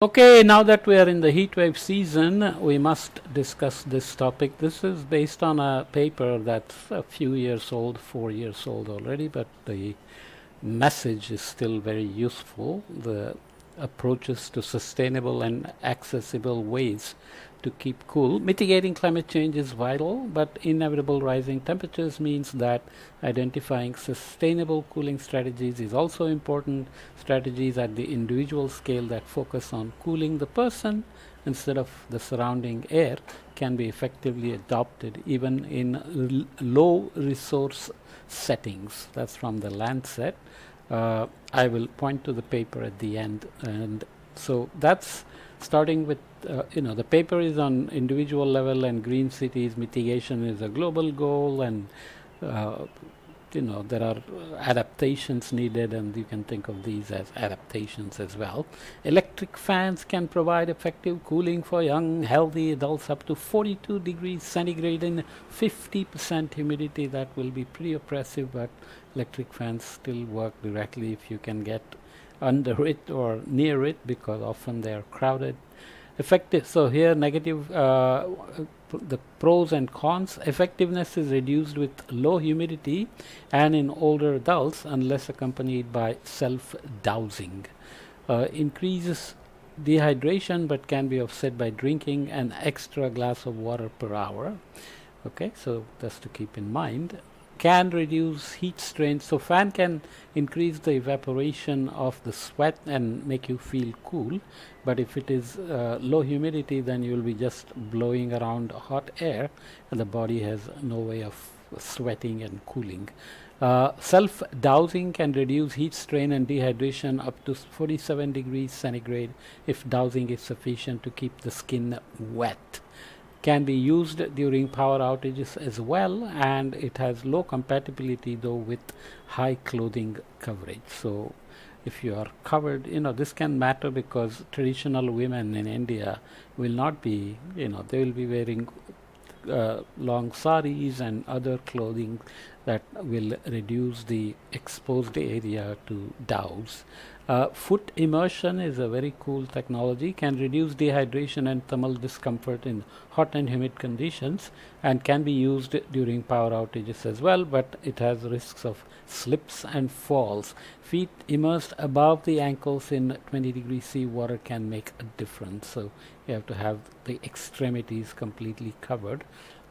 Okay, now that we are in the heat wave season, we must discuss this topic. This is based on a paper that's a few years old, 4 years old already, but the message is still very useful. The approaches to sustainable and accessible ways to keep cool. Mitigating climate change is vital, but inevitable rising temperatures means that identifying sustainable cooling strategies is also important. Strategies at the individual scale that focus on cooling the person instead of the surrounding air can be effectively adopted even in low resource settings. That's from the Lancet. I will point to the paper at the end, and so that's starting with the paper is on individual level, and green cities mitigation is a global goal, and uh, there are adaptations needed, and you can think of these as adaptations as well. Electric fans can provide effective cooling for young healthy adults up to 42 degrees centigrade in 50% humidity. That will be pretty oppressive, but electric fans still work directly if you can get under it or near it, because often they are crowded. Effective. So here negative, the pros and cons. Effectiveness is reduced with low humidity and in older adults unless accompanied by self-dousing. Increases dehydration but can be offset by drinking an extra glass of water per hour. Okay, so that's to keep in mind. Can reduce heat strain. So fan can increase the evaporation of the sweat and make you feel cool, but if it is low humidity, then you will be just blowing around hot air and the body has no way of sweating and cooling. Self-dousing can reduce heat strain and dehydration up to 47 degrees centigrade if dousing is sufficient to keep the skin wet. Can be used during power outages as well, and it has low compatibility though with high clothing coverage. So if you are covered, this can matter because traditional women in India will not be, they will be wearing long saris and other clothing that will reduce the exposed area to douse. Foot immersion is a very cool technology, can reduce dehydration and thermal discomfort in hot and humid conditions, and can be used during power outages as well, but it has risks of slips and falls. Feet immersed above the ankles in 20 degrees C water can make a difference, so you have to have the extremities completely covered.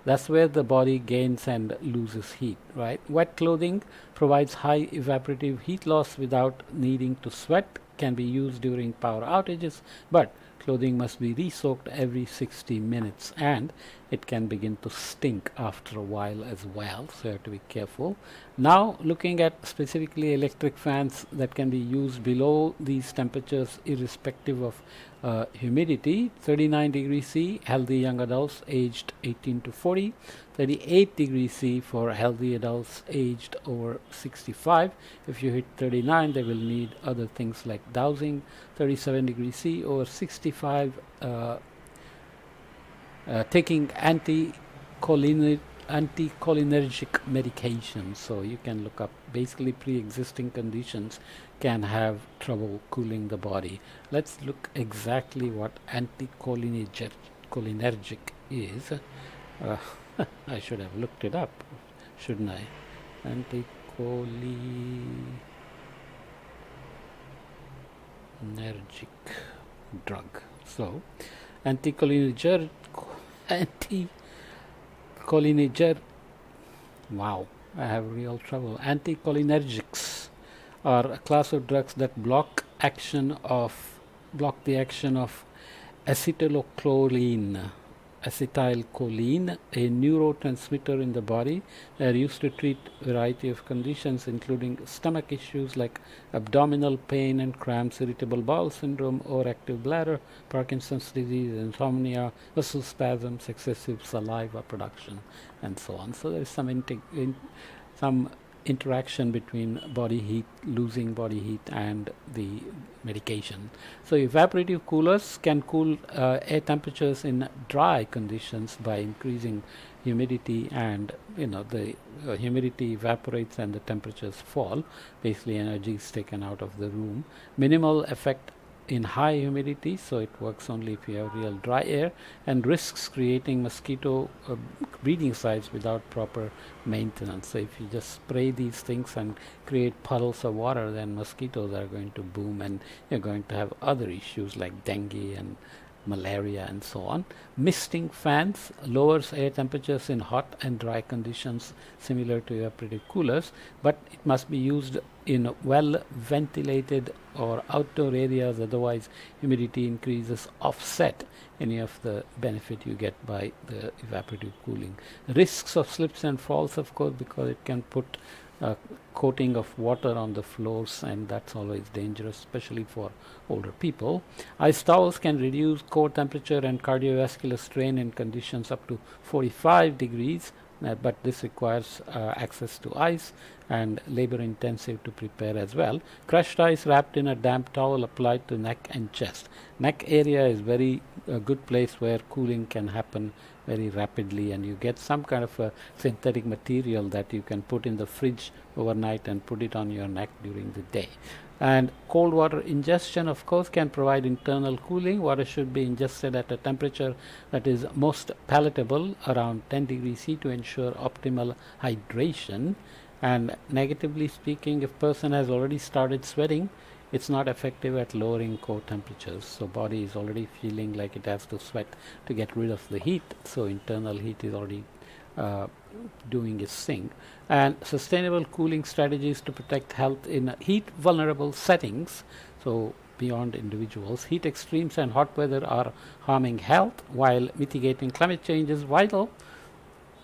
That's where the body gains and loses heat, right? Wet clothing provides high evaporative heat loss without needing to sweat, can be used during power outages, but clothing must be re-soaked every 60 minutes, and it can begin to stink after a while as well, so you have to be careful. Now looking at specifically electric fans that can be used below these temperatures irrespective of humidity. 39 degrees C, healthy young adults aged 18 to 40. 38 degrees C for healthy adults aged over 65. If you hit 39, they will need other things like dousing. 37 degrees C over 65, taking anticholinergic medication. So you can look up basically pre-existing conditions can have trouble cooling the body. Let's look exactly what anticholinergic is. I should have looked it up, shouldn't I? Anticholinergic drug. So anticholinergic wow, I have real trouble. Anticholinergics are a class of drugs that block the action of acetylcholine, a neurotransmitter in the body. They are used to treat a variety of conditions, including stomach issues like abdominal pain and cramps, irritable bowel syndrome, overactive bladder, Parkinson's disease, insomnia, muscle spasms, excessive saliva production, and so on. So there is some interaction between body heat, losing body heat, and the medication. So evaporative coolers can cool air temperatures in dry conditions by increasing humidity, and the humidity evaporates and the temperatures fall. Basically energy is taken out of the room. Minimal effect in high humidity, so it works only if you have real dry air, and risks creating mosquito breeding sites without proper maintenance. So if you just spray these things and create puddles of water, then mosquitoes are going to boom, and you're going to have other issues like dengue and malaria and so on. Misting fans lowers air temperatures in hot and dry conditions similar to evaporative coolers, but it must be used in well ventilated or outdoor areas, otherwise humidity increases offset any of the benefit you get by the evaporative cooling. Risks of slips and falls, of course, because it can put a coating of water on the floors, and that's always dangerous, especially for older people. Ice towels can reduce core temperature and cardiovascular strain in conditions up to 45 degrees, but this requires access to ice and labor intensive to prepare as well. Crushed ice wrapped in a damp towel applied to neck and chest. Neck area is very good place where cooling can happen very rapidly, and you get some kind of a synthetic material that you can put in the fridge overnight and put it on your neck during the day. And cold water ingestion, of course, can provide internal cooling. Water should be ingested at a temperature that is most palatable, around 10 degrees C, to ensure optimal hydration. And negatively speaking, if person has already started sweating, it's not effective at lowering core temperatures. So body is already feeling like it has to sweat to get rid of the heat. So internal heat is already doing its thing. And sustainable cooling strategies to protect health in heat vulnerable settings. So beyond individuals, heat extremes and hot weather are harming health, while mitigating climate change is vital.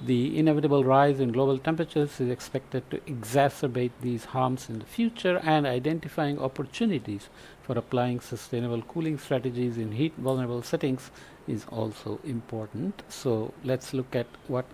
The inevitable rise in global temperatures is expected to exacerbate these harms in the future, and identifying opportunities for applying sustainable cooling strategies in heat vulnerable settings is also important. So let's look at what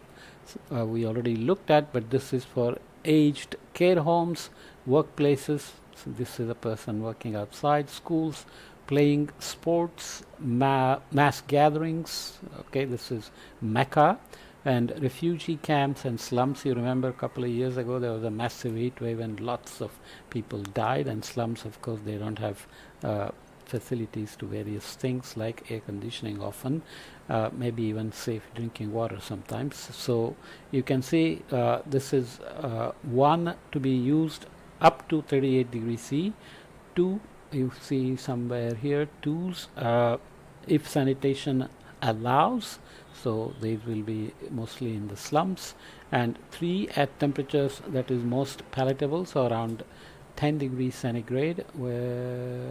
we already looked at, but this is for aged care homes, workplaces. So this is a person working outside, schools, playing sports, mass gatherings. Okay, this is Mecca. And refugee camps and slums. You remember a couple of years ago there was a massive heat wave and lots of people died, and slums, of course, they don't have facilities to various things like air conditioning often, maybe even safe drinking water sometimes. So you can see this is one to be used up to 38 degrees C. Two, you see somewhere here, twos if sanitation allows, so these will be mostly in the slums, and 3 at temperatures that is most palatable, so around 10 degrees centigrade, where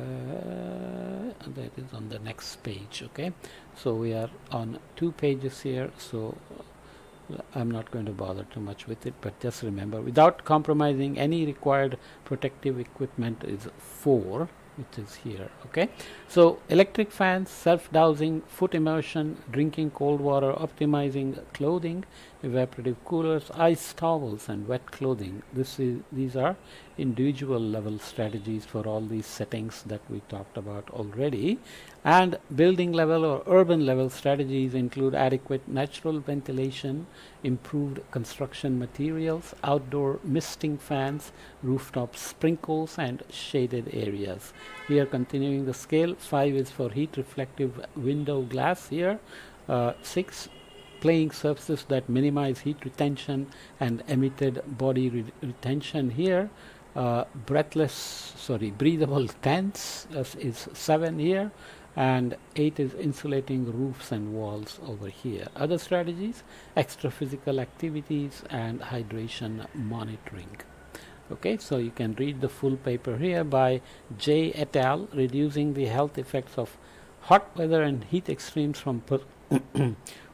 that is on the next page. Okay, so we are on 2 pages here, so I'm not going to bother too much with it, but just remember, without compromising any required protective equipment, is 4, which is here. Okay, so electric fans, self-dowsing, foot immersion, drinking cold water, optimizing clothing, evaporative coolers, ice towels, and wet clothing. These are individual level strategies for all these settings that we talked about already. And building level or urban level strategies include adequate natural ventilation, improved construction materials, outdoor misting fans, rooftop sprinkles, and shaded areas. Here, continuing the scale, 5 is for heat reflective window glass here. 6, playing surfaces that minimize heat retention and emitted body retention here. Breathable tents is 7 here, and 8 is insulating roofs and walls over here. Other strategies, extra physical activities and hydration monitoring. Okay, so you can read the full paper here by J et al. Reducing the health effects of hot weather and heat extremes from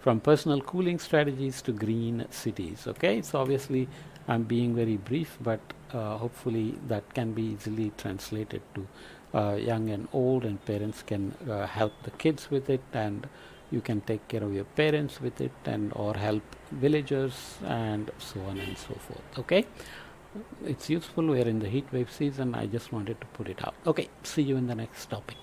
from personal cooling strategies to green cities. Okay, so obviously I'm being very brief, but hopefully that can be easily translated to young and old, and parents can help the kids with it, and you can take care of your parents with it, and or help villagers and so on and so forth. Okay, it's useful. We're in the heat wave season. I just wanted to put it out. Okay, see you in the next topic.